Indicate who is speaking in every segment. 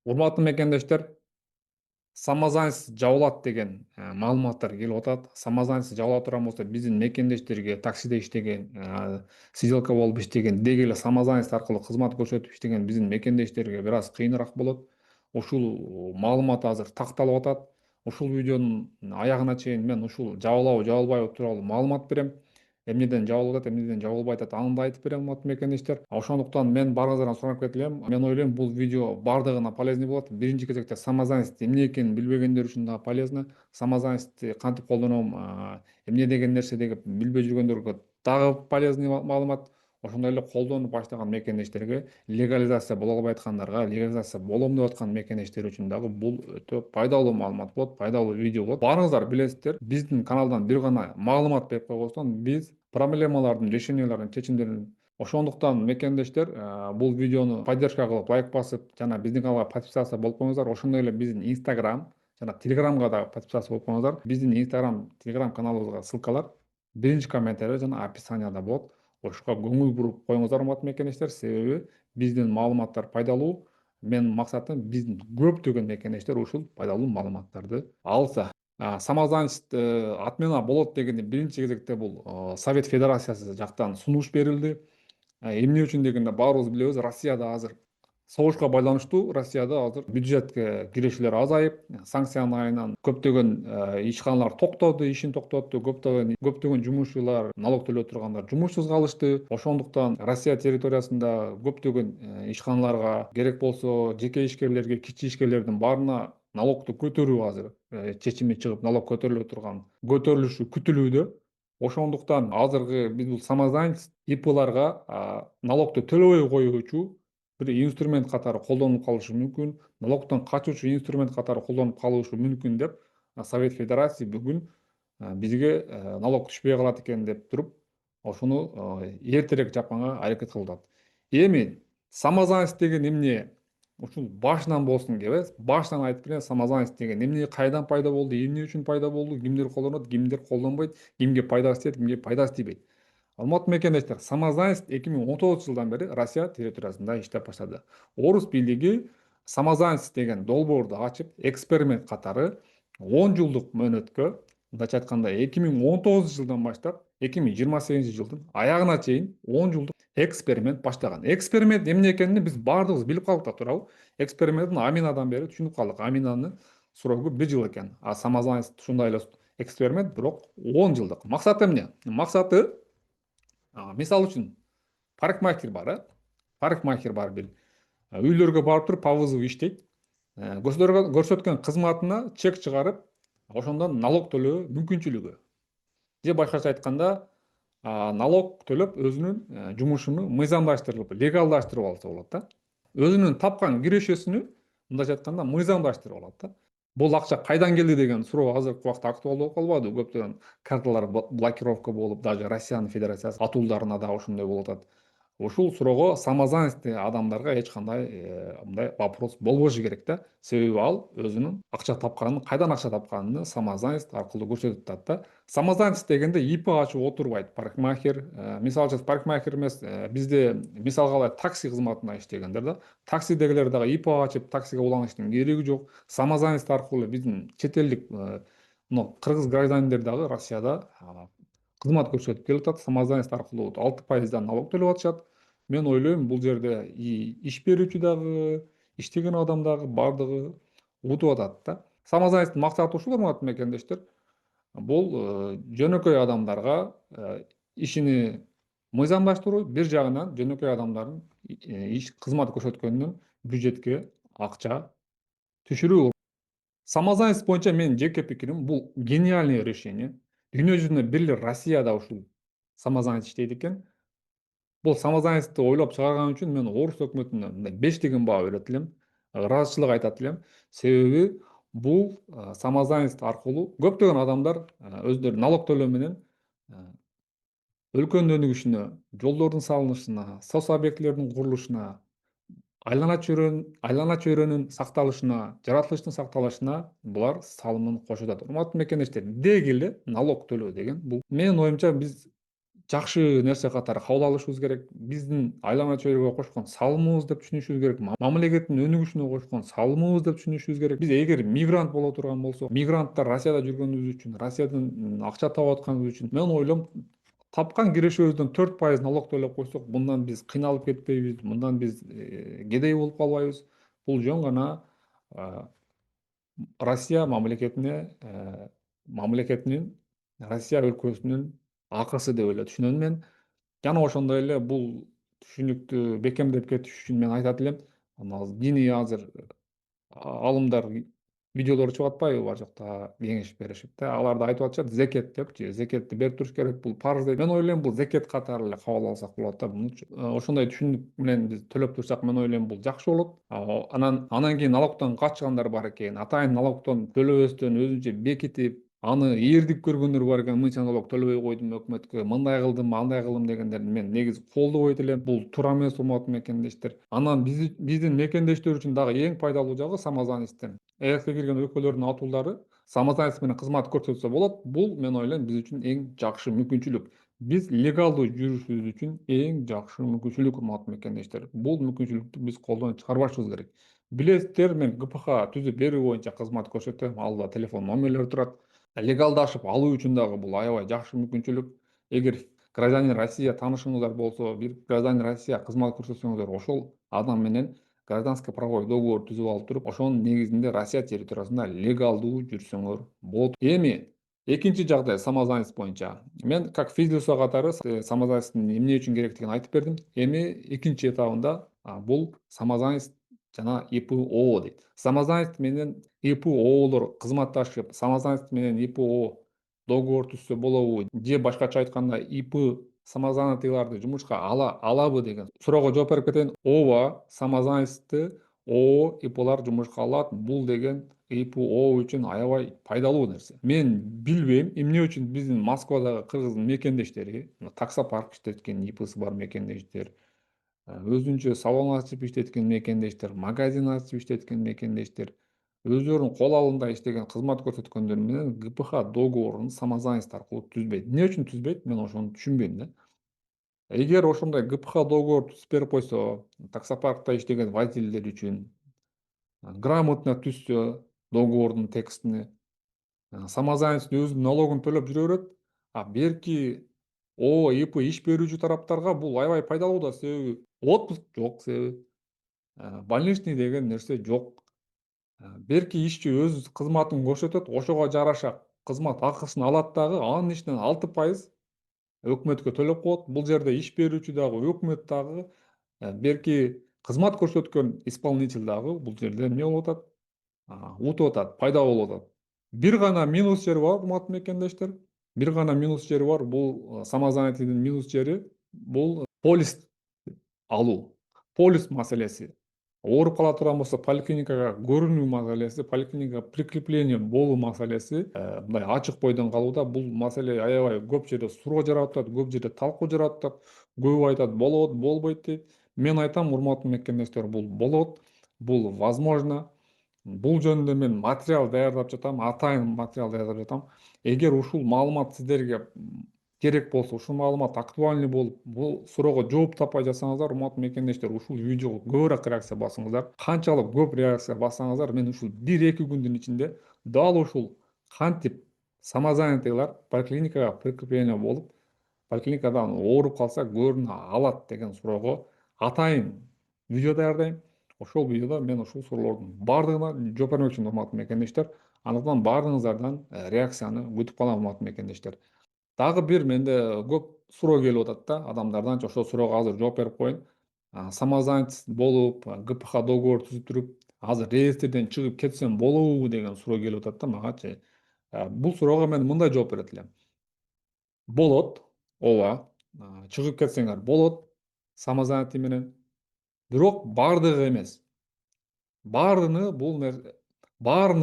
Speaker 1: Урматтуу мекендештер, самозанятость жабылат деген маалыматтар келип атат. Самозанятость жабыла турган болсо биздин мекендештерге таксиде иштеген, сиделка болуп иштеген, деги эле самозанятость аркылуу кызмат көрсөтүп иштеген биздин мекендештерге бир аз кыйыныраак болот. Ушул маалымат азыр такталып атат. Ушул видеонун аягына чейин мен ушул жабылабы жабылбайбы тууралуу маалымат берем. Эмнеден жабылып атат, эмнеден жабылбай атат, аны да айтып берем, урматтуу мекендештер. Ошондуктан мен баарыңыздардан сурап кетип элем. Мен ойлойм, бул видео баардыгына полезный болот. Биринчи кезекте самозанятость эмне экенин билбегендер үчүн дагы полезно. Самозанятостьти кантип колдоном, эмне деген нерсе деп билбей жүргөндөргө дагы полезный маалымат. Ошондой эле колдонуп баштаган мекендештерге, легализация боло албай аткандарга, легализация болом деп аткан мекендештер үчүн дагы бул өтө пайдалуу маалымат болот, пайдалуу видео болот. Баарыңыздар билесиздер, биздин каналдан бир гана маалымат берип койбостон, биз проблемалардын решенияларын, чечимдерин. Ошондуктан мекендештер, бул видеону поддержка кылып, лайк басып, жана биздин каналга подписация болуп коюңуздар. Ошондой эле биздин Инстаграм жана Телеграмга дагы подписация болуп коюңуздар. Биздин Инстаграм, Телеграм каналыбызга ссылкалар биринчи комментарийде жана описанияда болот. Ошого көңүл буруп коюңуздар, урматтуу мекендештер, себеби биздин маалыматтар пайдалуу. Менин максатым биздин көптөгөн мекендештер ушул пайдалуу маалыматтарды алса. Самозанятость отмена болот дегенде биринчи кезекте бул Совет Федерациясы жактан сунуш берилди. Эмне үчүн дегенде баарыбыз билебиз, Россияда азыр согушка байланыштуу, Россияда азыр бюджетке кирешелер азайып, санкциянын айынан көптөгөн ишканалар токтоду, ишин токтотту, көптөгөн жумушчулар, налог төлөй тургандар жумушсуз калышты. Ошондуктан Россия территориясында көптөгөн ишканаларга, керек болсо жеке ишкерлерге, кичи ишкерлердин баарына налогду көтөрүү азыр чечими чыгып, налог көтөрүлө турган, көтөрүлүшү күтүлүүдө. Ошондуктан азыркы биз бул самозанятость ИПларга налогду төлөбөй коюучу бир инструмент катары колдонулуп калышы мүмкүн, налогтон качуучу инструмент катары колдонуп калышы мүмкүн деп Совет Федерациясы бүгүн бизге налог түшпөй калат экен деп туруп, ошону эртерээк жапканга аракет кылып атат. Эми самозанятость деген эмне? Ушул башынан болсун деп башынан айтып берейин, самозанятость деген эмне, кайдан пайда болду, эмне үчүн пайда болду, кимдер колдонот, кимдер колдонбойт, кимге пайдасы тиет, кимге пайдасы тийбейт. Урматтуу мекендештер, самозанятость 2019 жылдан бери Россия территориясында иштеп баштады. Орус бийлиги самозанятость деген долбоорду ачып, эксперимент катары 10 жылдык мөөнөткө, мындайча айтканда 2019 жылдан баштап 2028 жылдын аягына чейин 10 жылдык эксперимент баштаган. Эксперимент эмне экенин биз баардыгыбыз билип калдык да туурабы? Экспериментин Аминадан бери түшүнүп калдык. Аминаны суроогу 1 жыл экен. Самозанятость ушундай эле эксперимент, бирок 10 жылдык. Максаты эмне? Максаты, мисалы үчүн парикмахер бар, парикмахер бар бир. Үйлөргө барып туруп по вызову иштейт. Көрсөткөн кызматына чек чыгарып, ошондон налог төлөө мүмкүнчүлүгү. Же башкача айтканда, налог төлөп өзүнүн жумушуну мыйзамдаштырып, легалдаштырып алса болот да. Өзүнүн тапкан кирешесине, мындайча айтканда, мыйзамдаштырып алат да. Бул акча кайдан келди деген суроо азыркы убакта актуалдуу болуп калбадыбы? Көптөгөн карталар блокировка болуп, даже Россиянын Федерациясы атуулдарына дагы ошондой болуп атат. Ушул суроого самозанятый адамдарга эч кандай мындай вопрос болбошу керек да. Себеби ал өзүнүн акча тапканын, кайдан акча тапканын самозанятость аркылуу көрсөтүп атат да. Самозанятость дегенде ИП ачып отурбайт парикмахер. Мисалы үчүн парикмахер эмес, бизде мисалга алайлык, такси кызматында иштегендер да. Таксидегилер дагы ИП ачып таксиге уланыштын кереги жок. Самозанятость аркылуу биздин чет элдик кыргыз граждандары дагы Россияда кызмат көрсөтүп келатат. Самозанятость аркылуу 6% налог төлөп атышат. Мен ойлойм, бул жерде иш берүүчү дагы, иштеген адам дагы бардыгы утуп атат да. Самозанятостьтун максаты ушул, урматтуу мекендештер. Бул жөнөкөй адамдарга ишини мыйзамдаштыруу, бир жагынан жөнөкөй адамдардын иш кызмат көрсөткөнүнөн бюджетке акча түшүрүү. Самозанятость боюнча менин жеке пикирим, бул гениальный решение. Дүйнө жүзүндө бир эле Россияда ушул самозанятость иштейт экен. Бул самозанятостьту ойлоп чыгарган үчүн мен орус өкмөтүнө мындай 5 деген баа берет элем. Ыраазычылык айтат элем. Себеби бул самозанятость аркылуу көптөгөн адамдар өздөрү налог төлөө менен өлкөнүн өнүгүшүнө, жолдордун салынышына, соц объектилердин курулушуна, айлана чөйрөнүн сакталышына, жаратылыштын сакталышына булар салымын кошуп атат. Урматтуу мекендештер, деги эле налог төлөө деген бул менин оюмча биз жакшы нерсе катары кабыл алышыбыз керек. Биздин айлана чөйрөгө кошкон салымыбыз деп түшүнүшүбүз керек. Мамлекеттин өнүгүшүнө кошкон салымыбыз деп түшүнүшүбүз керек. Биз эгер мигрант боло турган болсок, мигранттар Россияда жүргөнүбүз үчүн, Россиядан акча таап атканыбыз үчүн мен ойлойм, тапкан кирешибиздин 4% налог төлөп койсок, мындан биз кыйналып кетпейбиз, мындан биз кедей болуп калбайбыз. Бул жөн гана Россия мамлекетинин, Россия өлкөсүнүн акысы деп эле түшүнөм мен. Жана ошондой эле бул түшүнүктү бекемдеп кетиш үчүн мен айтат элем, диний азыр алымдар видеолор чыгып атпайбы бар жакта кеңеш беришип да, алар да айтып атышат зекет депчи, зекетти берип туруш керек, бул парыз дейт. Мен ойлойм, бул зекет катары эле кабыл алсак болот да мунучу. Ошондой түшүнүк менен биз төлөп турсак, мен ойлойм бул жакшы болот. Анан кийин налогтон качкандар бар экен. Атайын налогтон төлөбөстөн өзүнчө бекитип, аны ээрдик көргөндөр бар экен. Мынча налог төлөбөй койдум өкмөткө, мындай кылдым, андай кылдым дегендерди мен негизи колдобойт элем. Бул туура эмес, урматтуу мекендештер. Анан биздин мекендештер үчүн дагы эң пайдалуу жагы самозанестен ЭСке кирген өлкөлөрдүн атуулары самозанятость менен кызмат көрсөтсө болот. Бул мен ойлойм биз үчүн эң жакшы мүмкүнчүлүк. Биз легалдуу жүрүшүбүз үчүн эң жакшы мүмкүнчүлүк, урматтуу мекендештер. Бул мүмкүнчүлүктү биз колдон чыгарбашыбыз керек. Билесиздер, мен ГПХ түзүп берүү боюнча кызмат көрсөтөм. Алда телефон номерлери турат. Легалдашып алуу үчүн дагы бул аябай жакшы мүмкүнчүлүк. Эгер гражданин Россия таанышыңыздар болсо, бир гражданин Россия кызмат көрсөтсөңүздөр, ошол адам менен гражданско правовой договор түзүп алып туруп, ошонун негизинде Россия территориясында легалдуу жүрсөңөр болот. Эми экинчи жагдай самозанятость боюнча. Мен как физлицо катары самозанятостьтун эмне үчүн керектигин айтып бердим. Эми экинчи этабында бул самозанятость жана ИПО дейт. Самозанятость менен ИПОлор кызматташып, самозанятость менен ИПО договор түзсө болобу, же башкача айтканда ИП самозанятыйларды жумушка алабы деген суроого жооп берип кетейин. Ооба, самозанятостьты ООО, ИПлар жумушка алат. Бул деген ИПО үчүн аябай пайдалуу нерсе. Мен билбейм эмне үчүн биздин Москвадагы кыргыздын мекендештери, таксопарк иштеткен ИПсы бар мекендештер, өзүнчө салон ачып иштеткен мекендештер, магазин ачып иштеткен мекендештер, өздөрүнүн кол алында иштеген кызмат көрсөткөндөр менен ГПХ договорун самозанятость аркылуу түзбөйт. Эмне үчүн түзбөйт? Мен ошону түшүнбөйм да. Эгер ошондой ГПХ договор түзүп берип койсо, таксопаркта иштеген водительдер үчүн грамотно түзсө договордун текстини, самозанятость өзүнүн налогун төлөп жүрө берет. Берки ООО, ИП иш берүүчү тараптарга бул аябай пайдалуу да, себеби отпуск жок, себеби больничный деген нерсе жок. Берки ишчи өз кызматын көрсөтөт, ошого жараша кызмат акысын алат дагы, анын ичинен 6% өкмөткө төлөп коет. Бул жерде иш берүүчү дагы, өкмөт дагы, берки кызмат көрсөткөн исполнитель дагы бул жерде эмне болуп атат? Утуп атат, пайда болуп атат. Бир гана минус жери бар, урматтуу мекендештер. Бир гана минус жери бар. Бул самозанятыйдын минус жери бул полис алуу. Полис маселеси. Ооруп кала турган болсо поликлиникага көрүнүү маселеси, поликлиникага прикрепление болуу маселеси мындай ачык бойдон калууда. Бул маселе аябай көп жерде суроо жаратып атат, көп жерде талкуу жаратып атат. Көбү айтат болот, болбойт дейт. Мен айтам, урматтуу мекендештер, бул болот, бул возможно. Бул жөнүндө мен материал даярдап жатам, атайын материал даярдап жатам. Эгер ушул маалымат сиздерге керек болсо, ушул маалымат актуальный болуп, бул суроого жооп таппай жатсаңыздар, урматтуу мекендештер, ушул видеого көбүрөөк реакция басыңыздар. Канчалык көп реакция бассаңыздар, мен ушул 1-2 күндүн ичинде дал ушул кантип самозанятыйлар поликлиникага прикрепление болуп, поликлиникадан ооруп калса көрүнө алат деген суроого атайын видео даярдайм. Ошол видеодо мен ушул суроолордун баардыгына жооп бермекчимин, урматтуу мекендештер. Андыктан баарыңыздардан реакцияны күтүп калам, урматтуу мекендештер. Дагы бир менде көп суроо келип атат да адамдардан. Ошол суроого азыр жооп берип коеюн. Самозанятость болуп, ГПХ договор түзүп туруп, азыр реестрден чыгып кетсем болобу деген суроо келип атат да магачы. Бул суроого мен мындай жооп берет элем. Болот, ооба, чыгып кетсеңер болот самозанятый менен. Бирок бардыгы эмес. Баарына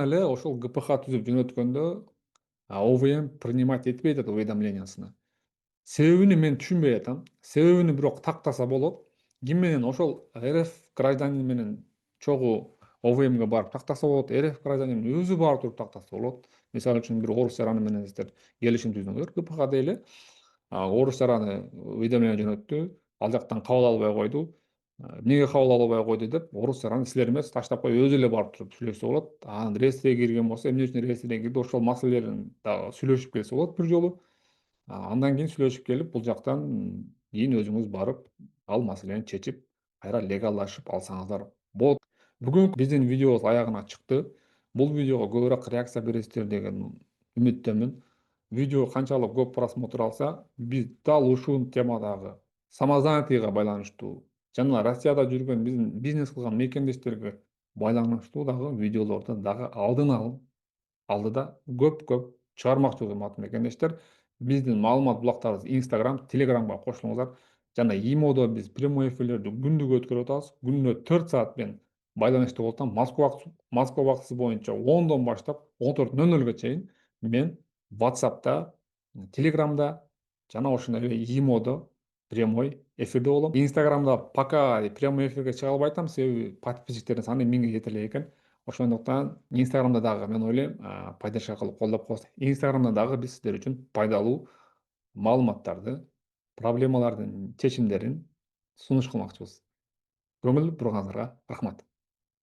Speaker 1: эле ошол ГПХ түзүп жөнөткөндө ОВМ принимать этпей атат уведомлениясына. Себебини мен түшүнбөй атам. Себебини бирок тактаса болот. Ким менен ошол РФ гражданин менен чогуу ОВМге барып тактаса болот. РФ гражданин өзү барып туруп тактаса болот. Мисалы үчүн бир орус жараны менен сиздер келишим түздүңөр, ГПХ дейли. орусча аны уведомление жөнөттү. Ал жактан кабыл албай койду. Эмнеге кабыл албай койду деп, орусча аны силер эмес, таштап коюп өзү эле барып туруп сүйлөшсө болот. Анан реестриге кирген болсо, эмне үчүн реестриге кирди, ошол маселелерин дагы сүйлөшүп келсе болот бир жолу. Андан кийин сүйлөшүп келип, бул жактан кийин өзүңүз барып, ал маселени чечип, кайра легалдашып алсаңыздар болот. Бүгүнкү биздин видеобуз аягына чыкты. Бул видеого көбүрөөк реакция бересиздер деген үмүттөмүн. Видео канчалык көп просмотр алса, биз дал ушул темадагы самозанятыйга байланыштуу жана Россияда жүргөн биздин бизнес кылган мекендештерге байланыштуу дагы видеолорду дагы алдыда көп чыгармакчыбыз, урматтуу мекендештер. Биздин маалымат булактарыбыз Instagram, Telegramга кошулуңуздар. Жана Imo'до биз прямой эфирлерди күндүк өткөрүп атабыз. Күнүнө 4 саат мен байланышта болуп атам. Москва убактысы боюнча 10дон баштап 14:00 чейин мен WhatsApp'та, Telegram'да жана ошондой эле Imo'до прямой эфирде болом. Instagram'да пока прямой эфирге чыга албай атам, себеби подписчиктердин саны 1000ге жете элек экен. Ошондуктан Instagram'да дагы мен ойлойм, поддержка кылып колдоп коесуздар. Instagram'да дагы биз сиздер үчүн пайдалуу маалыматтарды, проблемалардын чечимдерин сунуш кылмакчыбыз. Көңүл бурганыңыздарга рахмат.